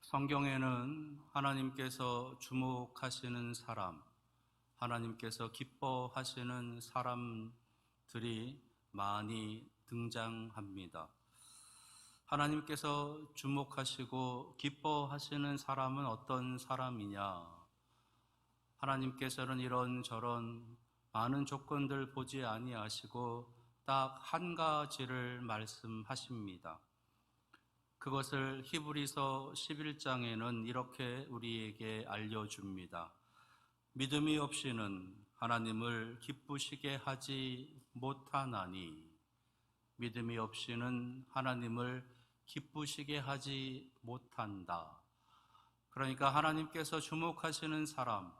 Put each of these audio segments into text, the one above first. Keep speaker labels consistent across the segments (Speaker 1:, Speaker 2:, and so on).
Speaker 1: 성경에는 하나님께서 주목하시는 사람, 하나님께서 기뻐하시는 사람들이 많이 등장합니다. 하나님께서 주목하시고 기뻐하시는 사람은 어떤 사람이냐? 하나님께서는 이런저런 많은 조건들 보지 아니하시고 딱 한 가지를 말씀하십니다. 그것을 히브리서 11장에는 이렇게 우리에게 알려줍니다. 믿음이 없이는 하나님을 기쁘시게 하지 못하나니, 믿음이 없이는 하나님을 기쁘시게 하지 못한다. 그러니까 하나님께서 주목하시는 사람,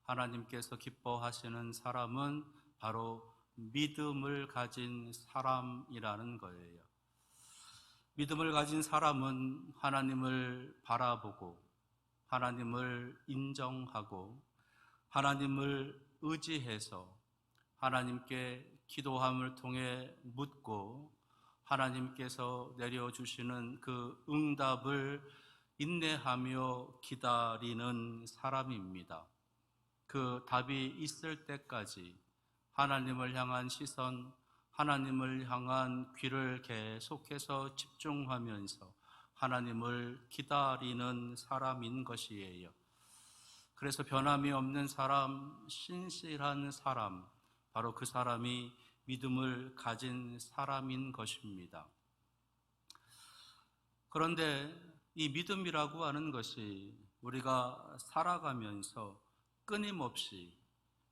Speaker 1: 하나님께서 기뻐하시는 사람은 바로 믿음을 가진 사람이라는 거예요. 믿음을 가진 사람은 하나님을 바라보고 하나님을 인정하고 하나님을 의지해서 하나님께 기도함을 통해 묻고 하나님께서 내려주시는 그 응답을 인내하며 기다리는 사람입니다. 그 답이 있을 때까지 하나님을 향한 시선, 하나님을 향한 귀를 계속해서 집중하면서 하나님을 기다리는 사람인 것이에요. 그래서 변함이 없는 사람, 신실한 사람, 바로 그 사람이 믿음을 가진 사람인 것입니다. 그런데 이 믿음이라고 하는 것이 우리가 살아가면서 끊임없이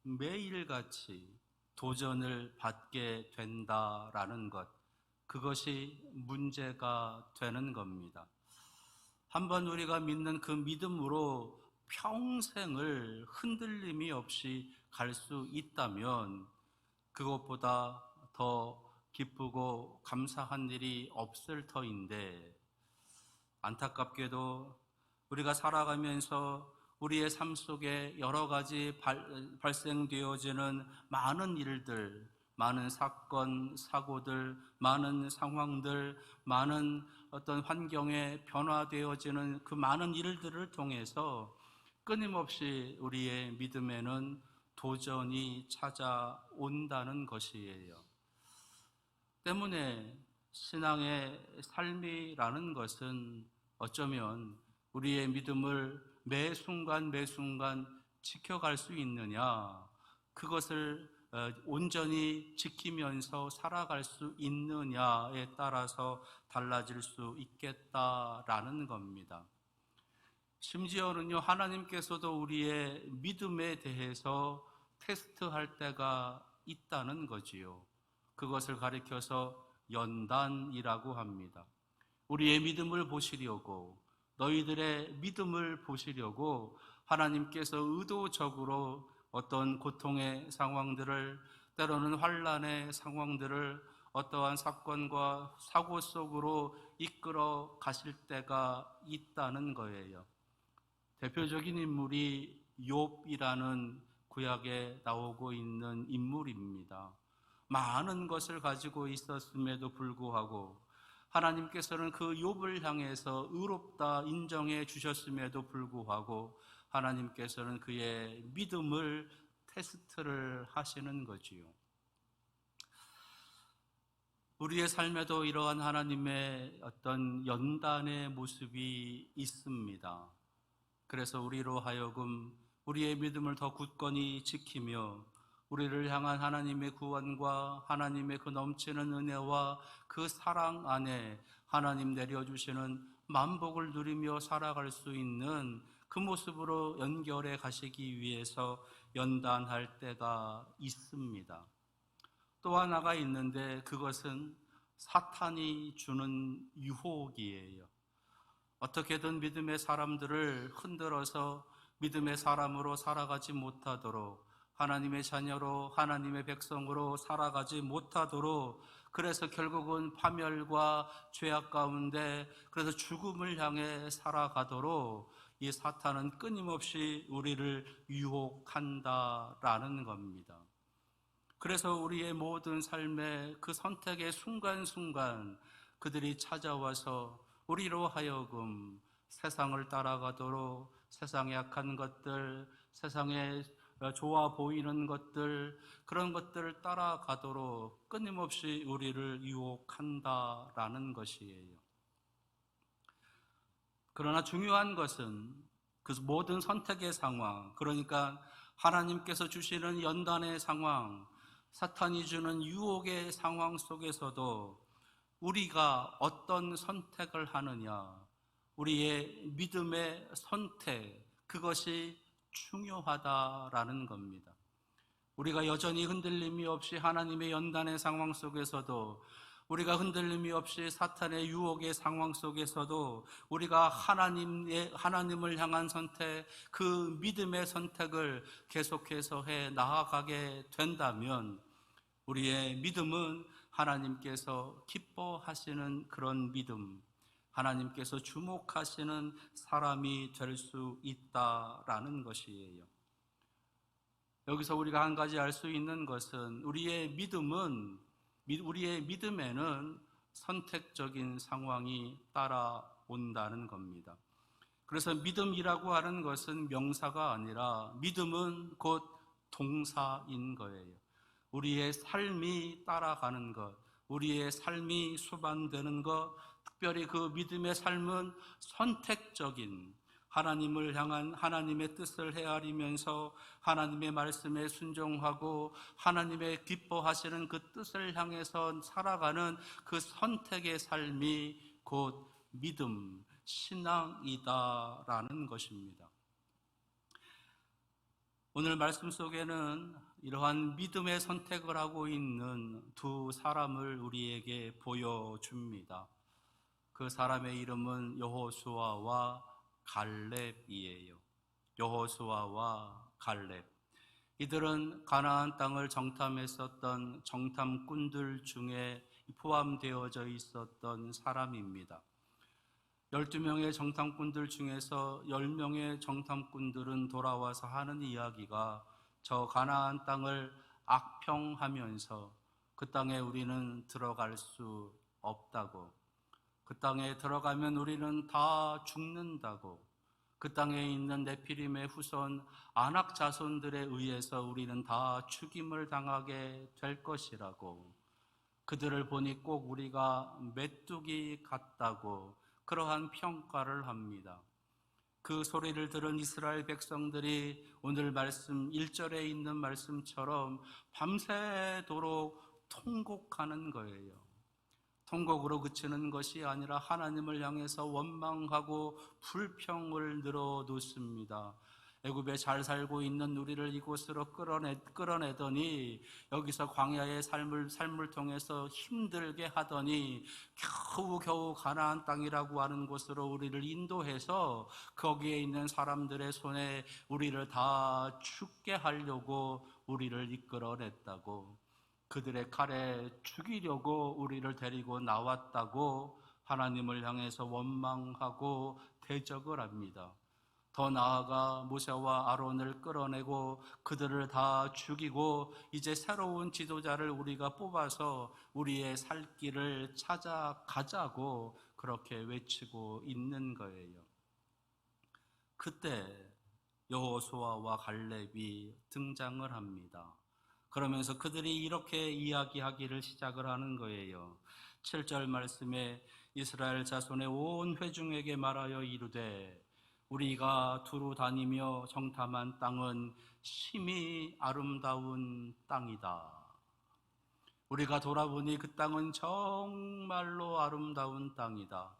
Speaker 1: 매일같이 도전을 받게 된다라는 것, 그것이 문제가 되는 겁니다. 한번 우리가 믿는 그 믿음으로 평생을 흔들림이 없이 갈 수 있다면 그것보다 더 기쁘고 감사한 일이 없을 터인데, 안타깝게도 우리가 살아가면서 우리의 삶 속에 여러 가지 발생되어지는 많은 일들, 많은 사건, 사고들, 많은 상황들, 많은 어떤 환경에 변화되어지는 그 많은 일들을 통해서 끊임없이 우리의 믿음에는 도전이 찾아온다는 것이에요. 때문에 신앙의 삶이라는 것은 어쩌면 우리의 믿음을 매 순간 지켜갈 수 있느냐, 그것을 온전히 지키면서 살아갈 수 있느냐에 따라서 달라질 수 있겠다라는 겁니다. 심지어는요, 하나님께서도 우리의 믿음에 대해서 테스트할 때가 있다는 거지요. 그것을 가리켜서 연단이라고 합니다. 우리의 믿음을 보시려고, 너희들의 믿음을 보시려고 하나님께서 의도적으로 어떤 고통의 상황들을, 때로는 환난의 상황들을 어떠한 사건과 사고 속으로 이끌어 가실 때가 있다는 거예요. 대표적인 인물이 욥이라는 구약에 나오고 있는 인물입니다. 많은 것을 가지고 있었음에도 불구하고 하나님께서는 그 욥을 향해서 의롭다 인정해 주셨음에도 불구하고 하나님께서는 그의 믿음을 테스트를 하시는 거지요. 우리의 삶에도 이러한 하나님의 어떤 연단의 모습이 있습니다. 그래서 우리로 하여금 우리의 믿음을 더 굳건히 지키며 우리를 향한 하나님의 구원과 하나님의 그 넘치는 은혜와 그 사랑 안에 하나님 내려주시는 만복을 누리며 살아갈 수 있는 그 모습으로 연결해 가시기 위해서 연단할 때가 있습니다. 또 하나가 있는데 그것은 사탄이 주는 유혹이에요. 어떻게든 믿음의 사람들을 흔들어서 믿음의 사람으로 살아가지 못하도록, 하나님의 자녀로 하나님의 백성으로 살아가지 못하도록, 그래서 결국은 파멸과 죄악 가운데 그래서 죽음을 향해 살아가도록 이 사탄은 끊임없이 우리를 유혹한다라는 겁니다. 그래서 우리의 모든 삶의 그 선택의 순간순간 그들이 찾아와서 우리로 하여금 세상을 따라가도록 세상의 악한 것들, 세상에 좋아 보이는 것들, 그런 것들을 따라가도록 끊임없이 우리를 유혹한다라는 것이에요. 그러나 중요한 것은 그 모든 선택의 상황, 그러니까 하나님께서 주시는 연단의 상황, 사탄이 주는 유혹의 상황 속에서도 우리가 어떤 선택을 하느냐, 우리의 믿음의 선택, 그것이 중요하다라는 겁니다. 우리가 여전히 흔들림이 없이 하나님의 연단의 상황 속에서도, 우리가 흔들림이 없이 사탄의 유혹의 상황 속에서도 우리가 하나님을 향한 선택, 그 믿음의 선택을 계속해서 해 나아가게 된다면 우리의 믿음은 하나님께서 기뻐하시는 그런 믿음, 하나님께서 주목하시는 사람이 될 수 있다라는 것이에요. 여기서 우리가 한 가지 알 수 있는 것은 우리의 믿음에는 선택적인 상황이 따라온다는 겁니다. 그래서 믿음이라고 하는 것은 명사가 아니라 믿음은 곧 동사인 거예요. 우리의 삶이 따라가는 것, 우리의 삶이 수반되는 것, 특별히 그 믿음의 삶은 선택적인, 하나님을 향한 하나님의 뜻을 헤아리면서 하나님의 말씀에 순종하고 하나님의 기뻐하시는 그 뜻을 향해서 살아가는 그 선택의 삶이 곧 믿음, 신앙이다라는 것입니다. 오늘 말씀 속에는 이러한 믿음의 선택을 하고 있는 두 사람을 우리에게 보여줍니다. 그 사람의 이름은 여호수아와 갈렙이에요. 여호수아와 갈렙. 이들은 가나안 땅을 정탐했었던 정탐꾼들 중에 포함되어져 있었던 사람입니다. 12명의 정탐꾼들 중에서 10명의 정탐꾼들은 돌아와서 하는 이야기가 저 가나안 땅을 악평하면서 그 땅에 우리는 들어갈 수 없다고, 그 땅에 들어가면 우리는 다 죽는다고, 그 땅에 있는 네피림의 후손 아낙 자손들에 의해서 우리는 다 죽임을 당하게 될 것이라고, 그들을 보니 꼭 우리가 메뚜기 같다고 그러한 평가를 합니다. 그 소리를 들은 이스라엘 백성들이 오늘 말씀 1절에 있는 말씀처럼 밤새도록 통곡하는 거예요. 통곡으로 그치는 것이 아니라 하나님을 향해서 원망하고 불평을 늘어놓습니다. 애굽에 잘 살고 있는 우리를 이곳으로 끌어내더니 여기서 광야의 삶을 통해서 힘들게 하더니 겨우 가나안 땅이라고 하는 곳으로 우리를 인도해서 거기에 있는 사람들의 손에 우리를 다 죽게 하려고 우리를 이끌어냈다고, 그들의 칼에 죽이려고 우리를 데리고 나왔다고 하나님을 향해서 원망하고 대적을 합니다. 더 나아가 모세와 아론을 끌어내고 그들을 다 죽이고 이제 새로운 지도자를 우리가 뽑아서 우리의 살 길을 찾아가자고 그렇게 외치고 있는 거예요. 그때 여호수아와 갈렙이 등장을 합니다. 그러면서 그들이 이렇게 이야기하기를 시작을 하는 거예요. 7절 말씀에 이스라엘 자손의 온 회중에게 말하여 이르되 우리가 두루 다니며 정탐한 땅은 심히 아름다운 땅이다. 우리가 돌아보니 그 땅은 정말로 아름다운 땅이다.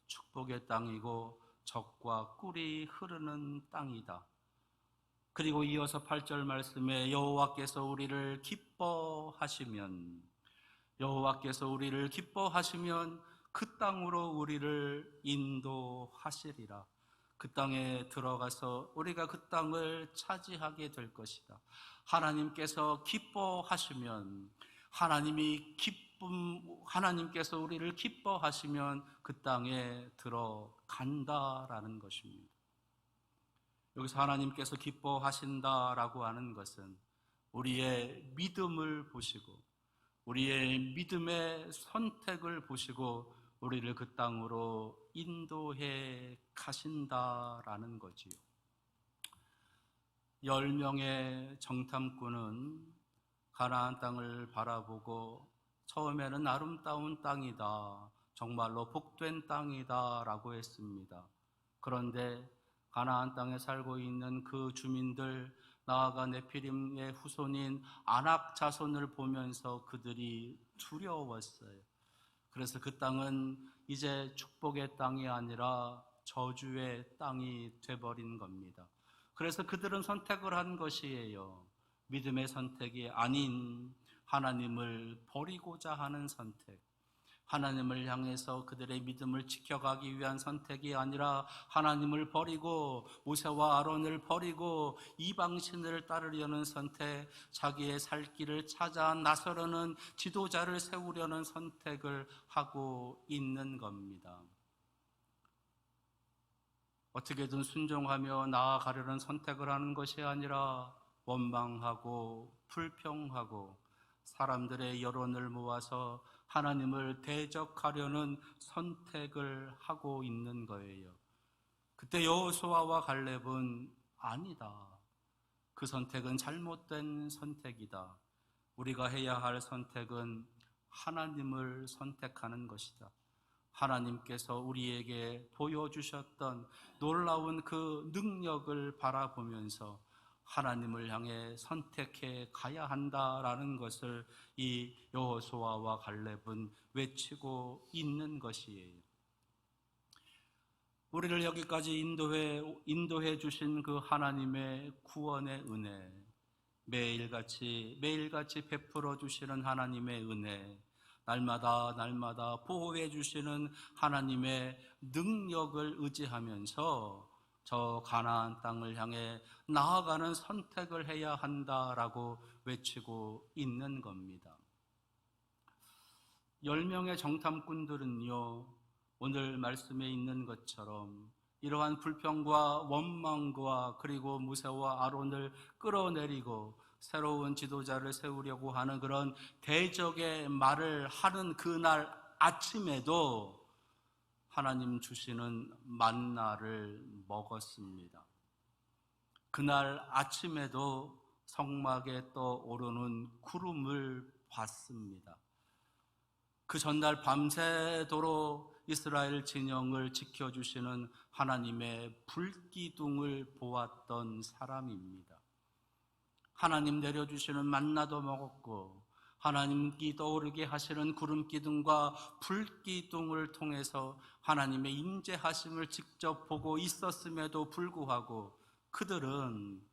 Speaker 1: 축복의 땅이고 젖과 꿀이 흐르는 땅이다. 그리고 이어서 8절 말씀에 여호와께서 우리를 기뻐하시면 그 땅으로 우리를 인도하시리라. 그 땅에 들어가서 우리가 그 땅을 차지하게 될 것이다. 하나님께서 기뻐하시면, 하나님께서 우리를 기뻐하시면 그 땅에 들어간다라는 것입니다. 여기서 하나님께서 기뻐하신다라고 하는 것은 우리의 믿음을 보시고 우리의 믿음의 선택을 보시고 우리를 그 땅으로 인도해 가신다라는 거지요. 10명의 정탐꾼은 가나안 땅을 바라보고 처음에는 아름다운 땅이다, 정말로 복된 땅이다 라고 했습니다. 그런데 가나안 땅에 살고 있는 그 주민들, 나아가 네피림의 후손인 아낙 자손을 보면서 그들이 두려웠어요. 그래서 그 땅은 이제 축복의 땅이 아니라 저주의 땅이 돼버린 겁니다. 그래서 그들은 선택을 한 것이에요. 믿음의 선택이 아닌 하나님을 버리고자 하는 선택, 하나님을 향해서 그들의 믿음을 지켜가기 위한 선택이 아니라 하나님을 버리고 모세와 아론을 버리고 이방신을 따르려는 선택, 자기의 살 길을 찾아 나서려는 지도자를 세우려는 선택을 하고 있는 겁니다. 어떻게든 순종하며 나아가려는 선택을 하는 것이 아니라 원망하고 불평하고 사람들의 여론을 모아서 하나님을 대적하려는 선택을 하고 있는 거예요. 그때 여호수아와 갈렙은 아니다, 그 선택은 잘못된 선택이다, 우리가 해야 할 선택은 하나님을 선택하는 것이다, 하나님께서 우리에게 보여주셨던 놀라운 그 능력을 바라보면서 하나님을 향해 선택해 가야 한다라는 것을 이 여호수아와 갈렙은 외치고 있는 것이에요. 우리를 여기까지 인도해 주신 그 하나님의 구원의 은혜, 매일같이 베풀어 주시는 하나님의 은혜, 날마다 보호해 주시는 하나님의 능력을 의지하면서 저 가나안 땅을 향해 나아가는 선택을 해야 한다라고 외치고 있는 겁니다. 10명의 정탐꾼들은요, 오늘 말씀에 있는 것처럼 이러한 불평과 원망과 그리고 모세와 아론을 끌어내리고 새로운 지도자를 세우려고 하는 그런 대적의 말을 하는 그날 아침에도 하나님 주시는 만나를 먹었습니다. 그날 아침에도 성막에 떠오르는 구름을 봤습니다. 그 전날 밤새도록 이스라엘 진영을 지켜주시는 하나님의 불기둥을 보았던 사람입니다. 하나님 내려주시는 만나도 먹었고 하나님께 떠오르게 하시는 구름기둥과 불기둥을 통해서 하나님의 임재하심을 직접 보고 있었음에도 불구하고 그들은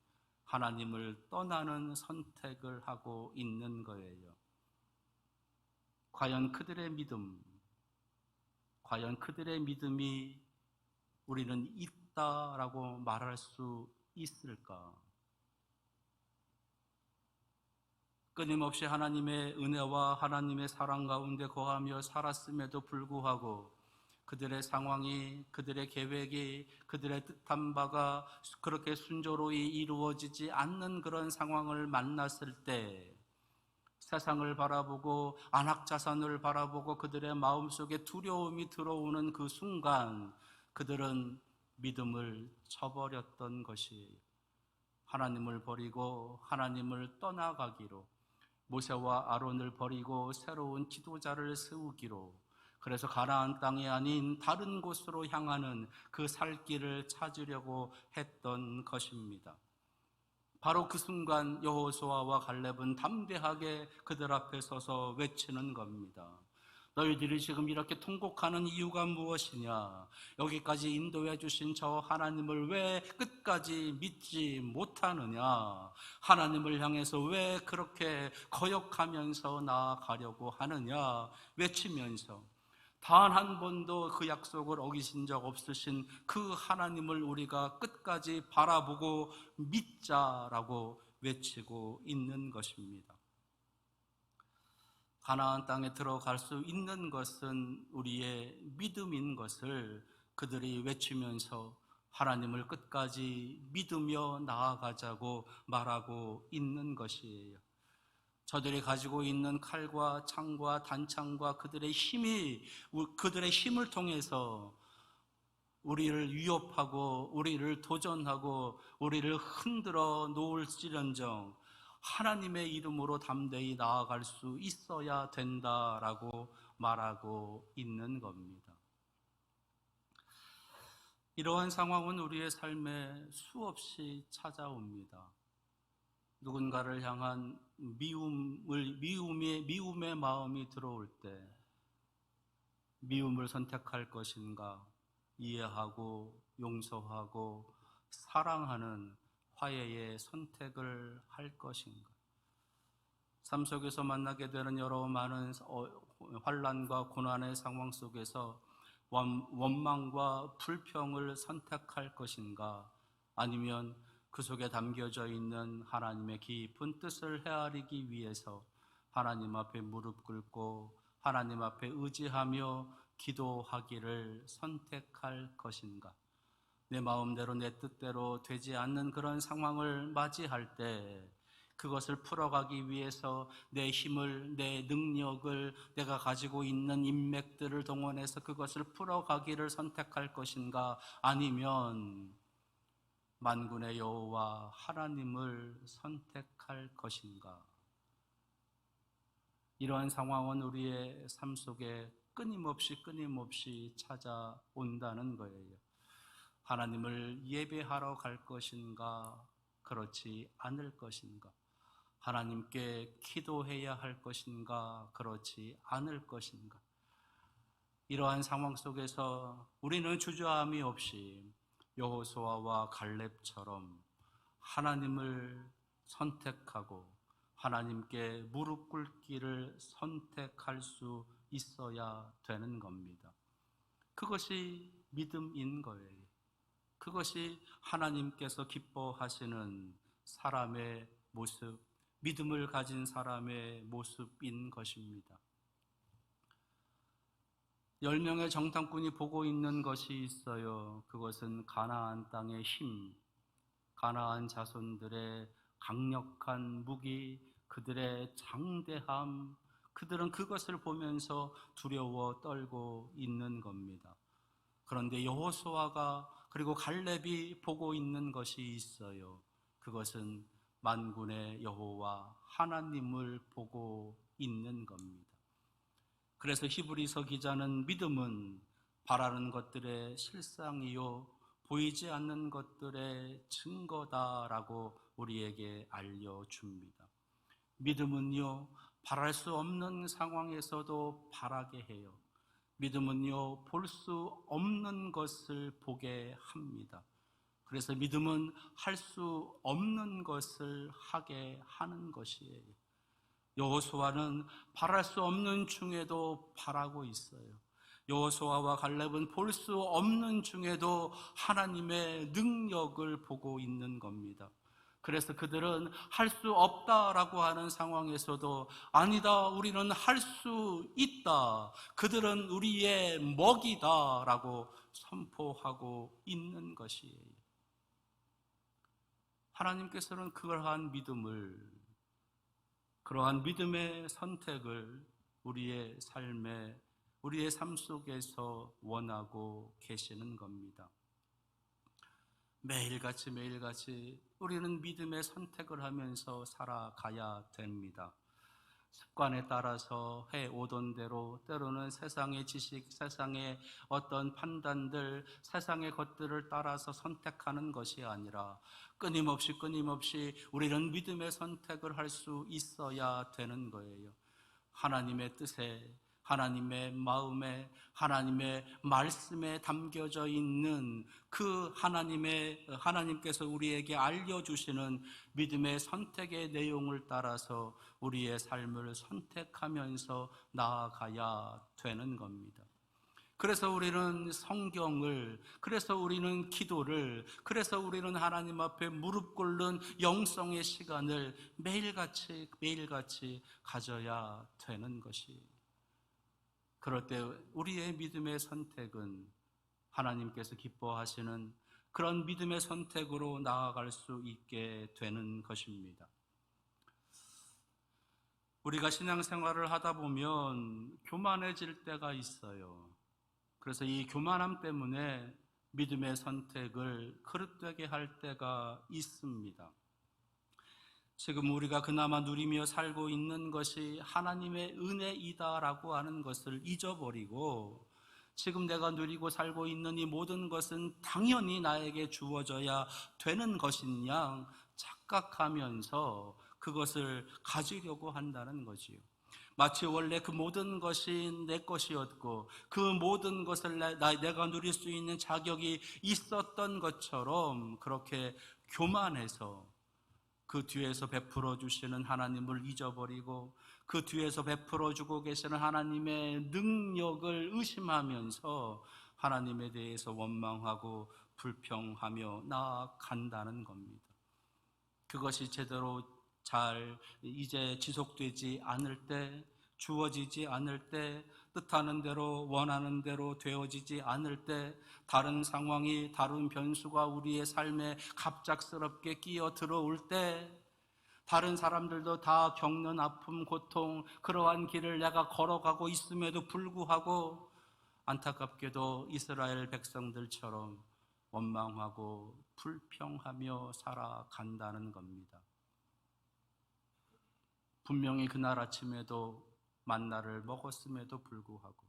Speaker 1: 하나님을 떠나는 선택을 하고 있는 거예요. 과연 그들의 믿음이 우리는 있다라고 말할 수 있을까? 끊임없이 하나님의 은혜와 하나님의 사랑 가운데 거하며 살았음에도 불구하고 그들의 상황이, 그들의 계획이, 그들의 뜻한 바가 그렇게 순조로이 이루어지지 않는 그런 상황을 만났을 때 세상을 바라보고 안악자산을 바라보고 그들의 마음속에 두려움이 들어오는 그 순간 그들은 믿음을 저버렸던 것이에요. 하나님을 버리고 하나님을 떠나가기로, 모세와 아론을 버리고 새로운 지도자를 세우기로, 그래서 가나안 땅이 아닌 다른 곳으로 향하는 그 살 길을 찾으려고 했던 것입니다. 바로 그 순간 여호수아와 갈렙은 담대하게 그들 앞에 서서 외치는 겁니다. 너희들이 지금 이렇게 통곡하는 이유가 무엇이냐? 여기까지 인도해 주신 저 하나님을 왜 끝까지 믿지 못하느냐? 하나님을 향해서 왜 그렇게 거역하면서 나아가려고 하느냐? 외치면서 단 한 번도 그 약속을 어기신 적 없으신 그 하나님을 우리가 끝까지 바라보고 믿자라고 외치고 있는 것입니다. 가나안 땅에 들어갈 수 있는 것은 우리의 믿음인 것을 그들이 외치면서 하나님을 끝까지 믿으며 나아가자고 말하고 있는 것이에요. 저들이 가지고 있는 칼과 창과 단창과 그들의 힘을 통해서 우리를 위협하고 우리를 도전하고 우리를 흔들어 놓을지언정 하나님의 이름으로 담대히 나아갈 수 있어야 된다라고 말하고 있는 겁니다. 이러한 상황은 우리의 삶에 수없이 찾아옵니다. 누군가를 향한 미움의 마음이 들어올 때 미움을 선택할 것인가, 이해하고 용서하고 사랑하는 화해의 선택을 할 것인가. 삶 속에서 만나게 되는 여러 많은 환난과 고난의 상황 속에서 원망과 불평을 선택할 것인가, 아니면 그 속에 담겨져 있는 하나님의 깊은 뜻을 헤아리기 위해서 하나님 앞에 무릎 꿇고 하나님 앞에 의지하며 기도하기를 선택할 것인가. 내 마음대로 내 뜻대로 되지 않는 그런 상황을 맞이할 때 그것을 풀어가기 위해서 내 힘을, 내 능력을, 내가 가지고 있는 인맥들을 동원해서 그것을 풀어가기를 선택할 것인가, 아니면 만군의 여호와 하나님을 선택할 것인가. 이러한 상황은 우리의 삶 속에 끊임없이 찾아온다는 거예요. 하나님을 예배하러 갈 것인가, 그렇지 않을 것인가. 하나님께 기도해야 할 것인가, 그렇지 않을 것인가. 이러한 상황 속에서 우리는 주저함이 없이 여호수아와 갈렙처럼 하나님을 선택하고 하나님께 무릎 꿇기를 선택할 수 있어야 되는 겁니다. 그것이 믿음인 거예요. 그것이 하나님께서 기뻐하시는 사람의 모습, 믿음을 가진 사람의 모습인 것입니다. 10명의 정탐꾼이 보고 있는 것이 있어요. 그것은 가나안 땅의 힘, 가나안 자손들의 강력한 무기, 그들의 장대함, 그들은 그것을 보면서 두려워 떨고 있는 겁니다. 그런데 여호수아가 그리고 갈렙이 보고 있는 것이 있어요. 그것은 만군의 여호와 하나님을 보고 있는 겁니다. 그래서 히브리서 기자는 믿음은 바라는 것들의 실상이요 보이지 않는 것들의 증거다라고 우리에게 알려줍니다. 믿음은요, 바랄 수 없는 상황에서도 바라게 해요. 믿음은요, 볼 수 없는 것을 보게 합니다. 그래서 믿음은 할 수 없는 것을 하게 하는 것이에요. 여호수아는 바랄 수 없는 중에도 바라고 있어요. 여호수아와 갈렙은 볼 수 없는 중에도 하나님의 능력을 보고 있는 겁니다. 그래서 그들은 할 수 없다라고 하는 상황에서도 아니다, 우리는 할 수 있다, 그들은 우리의 먹이다라고 선포하고 있는 것이에요. 하나님께서는 그러한 믿음의 선택을 우리의 삶 속에서 원하고 계시는 겁니다. 매일같이 우리는 믿음의 선택을 하면서 살아가야 됩니다. 습관에 따라서 해오던 대로, 때로는 세상의 지식, 세상의 어떤 판단들, 세상의 것들을 따라서 선택하는 것이 아니라 끊임없이 우리는 믿음의 선택을 할 수 있어야 되는 거예요. 하나님의 뜻에, 하나님의 마음에, 하나님의 말씀에 담겨져 있는 그 하나님께서 우리에게 알려주시는 믿음의 선택의 내용을 따라서 우리의 삶을 선택하면서 나아가야 되는 겁니다. 그래서 우리는 성경을, 그래서 우리는 기도를, 그래서 우리는 하나님 앞에 무릎 꿇는 영성의 시간을 매일같이 가져야 되는 것이, 그럴 때 우리의 믿음의 선택은 하나님께서 기뻐하시는 그런 믿음의 선택으로 나아갈 수 있게 되는 것입니다. 우리가 신앙생활을 하다 보면 교만해질 때가 있어요. 그래서 이 교만함 때문에 믿음의 선택을 그릇되게 할 때가 있습니다. 지금 우리가 그나마 누리며 살고 있는 것이 하나님의 은혜이다라고 하는 것을 잊어버리고, 지금 내가 누리고 살고 있는 이 모든 것은 당연히 나에게 주어져야 되는 것인 양 착각하면서 그것을 가지려고 한다는 거지요. 마치 원래 그 모든 것이 내 것이었고 그 모든 것을 내가 누릴 수 있는 자격이 있었던 것처럼 그렇게 교만해서 그 뒤에서 베풀어 주시는 하나님을 잊어버리고 그 뒤에서 베풀어 주고 계시는 하나님의 능력을 의심하면서 하나님에 대해서 원망하고 불평하며 나아간다는 겁니다. 그것이 제대로 잘 이제 지속되지 않을 때, 주어지지 않을 때, 뜻하는 대로 원하는 대로 되어지지 않을 때, 다른 상황이, 다른 변수가 우리의 삶에 갑작스럽게 끼어 들어올 때, 다른 사람들도 다 겪는 아픔, 고통, 그러한 길을 내가 걸어가고 있음에도 불구하고 안타깝게도 이스라엘 백성들처럼 원망하고 불평하며 살아간다는 겁니다. 분명히 그날 아침에도 만나를 먹었음에도 불구하고,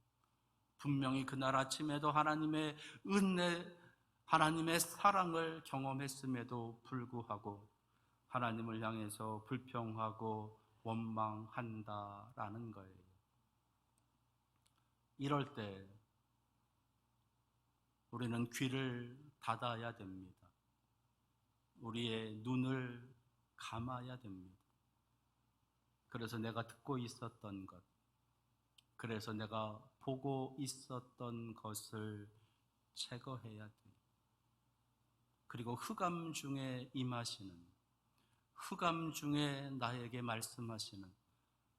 Speaker 1: 분명히 그날 아침에도 하나님의 은혜, 하나님의 사랑을 경험했음에도 불구하고 하나님을 향해서 불평하고 원망한다라는 거예요. 이럴 때 우리는 귀를 닫아야 됩니다. 우리의 눈을 감아야 됩니다. 그래서 내가 듣고 있었던 것, 그래서 내가 보고 있었던 것을 제거해야 돼요. 그리고 흑암 중에 임하시는, 흑암 중에 나에게 말씀하시는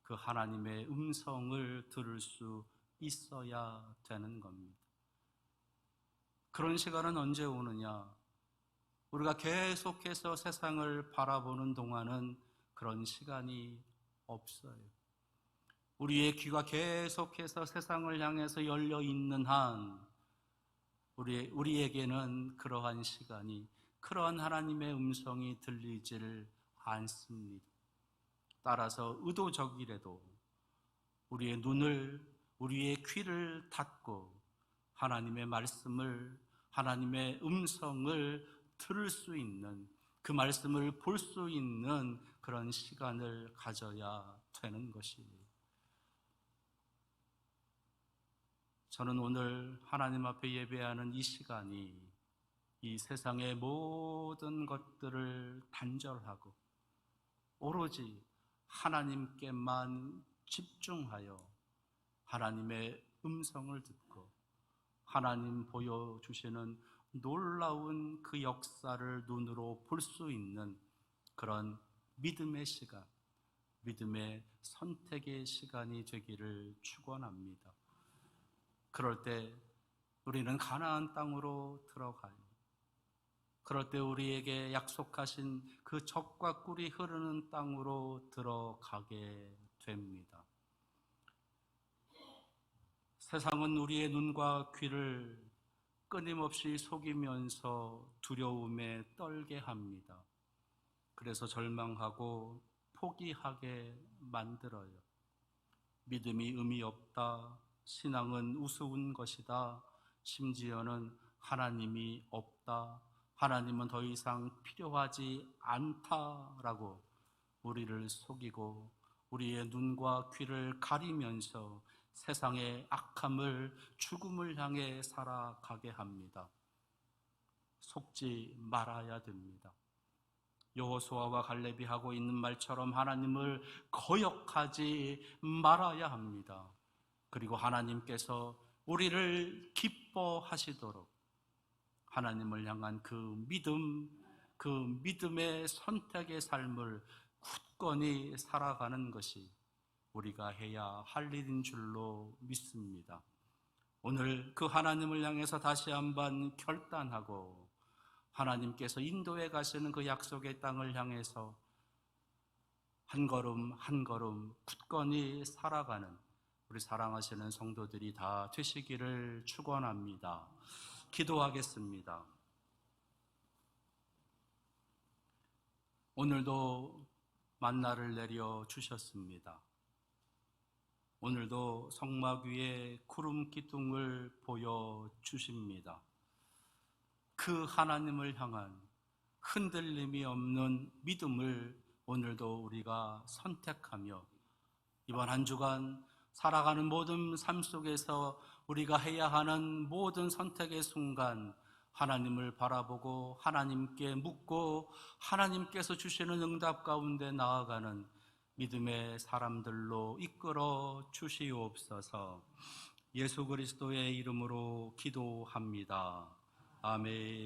Speaker 1: 그 하나님의 음성을 들을 수 있어야 되는 겁니다. 그런 시간은 언제 오느냐? 우리가 계속해서 세상을 바라보는 동안은 그런 시간이 없어요. 우리의 귀가 계속해서 세상을 향해서 열려 있는 한 우리에게는 그러한 시간이, 그러한 하나님의 음성이 들리질 않습니다. 따라서 의도적이라도 우리의 눈을, 우리의 귀를 닫고 하나님의 말씀을, 하나님의 음성을 들을 수 있는, 그 말씀을 볼 수 있는 그런 시간을 가져야 되는 것이에요. 저는 오늘 하나님 앞에 예배하는 이 시간이 이 세상의 모든 것들을 단절하고 오로지 하나님께만 집중하여 하나님의 음성을 듣고 하나님 보여주시는 놀라운 그 역사를 눈으로 볼 수 있는 그런 믿음의 시간, 믿음의 선택의 시간이 되기를 축원합니다. 그럴 때 우리는 가나안 땅으로 들어가요. 그럴 때 우리에게 약속하신 그 젖과 꿀이 흐르는 땅으로 들어가게 됩니다. 세상은 우리의 눈과 귀를 끊임없이 속이면서 두려움에 떨게 합니다. 그래서 절망하고 포기하게 만들어요. 믿음이 의미 없다, 신앙은 우스운 것이다, 심지어는 하나님이 없다, 하나님은 더 이상 필요하지 않다라고 우리를 속이고 우리의 눈과 귀를 가리면서 세상의 악함을, 죽음을 향해 살아가게 합니다. 속지 말아야 됩니다. 여호수아와 갈렙이 하고 있는 말처럼 하나님을 거역하지 말아야 합니다. 그리고 하나님께서 우리를 기뻐하시도록 하나님을 향한 그 믿음, 그 믿음의 선택의 삶을 굳건히 살아가는 것이 우리가 해야 할 일인 줄로 믿습니다. 오늘 그 하나님을 향해서 다시 한번 결단하고 하나님께서 인도해 가시는 그 약속의 땅을 향해서 한 걸음 한 걸음 굳건히 살아가는 우리 사랑하시는 성도들이 다 되시기를 축원합니다. 기도하겠습니다. 오늘도 만나를 내려 주셨습니다. 오늘도 성막 위에 구름 기둥을 보여 주십니다. 그 하나님을 향한 흔들림이 없는 믿음을 오늘도 우리가 선택하며 이번 한 주간 살아가는 모든 삶 속에서 우리가 해야 하는 모든 선택의 순간 하나님을 바라보고 하나님께 묻고 하나님께서 주시는 응답 가운데 나아가는 믿음의 사람들로 이끌어 주시옵소서. 예수 그리스도의 이름으로 기도합니다. 아멘.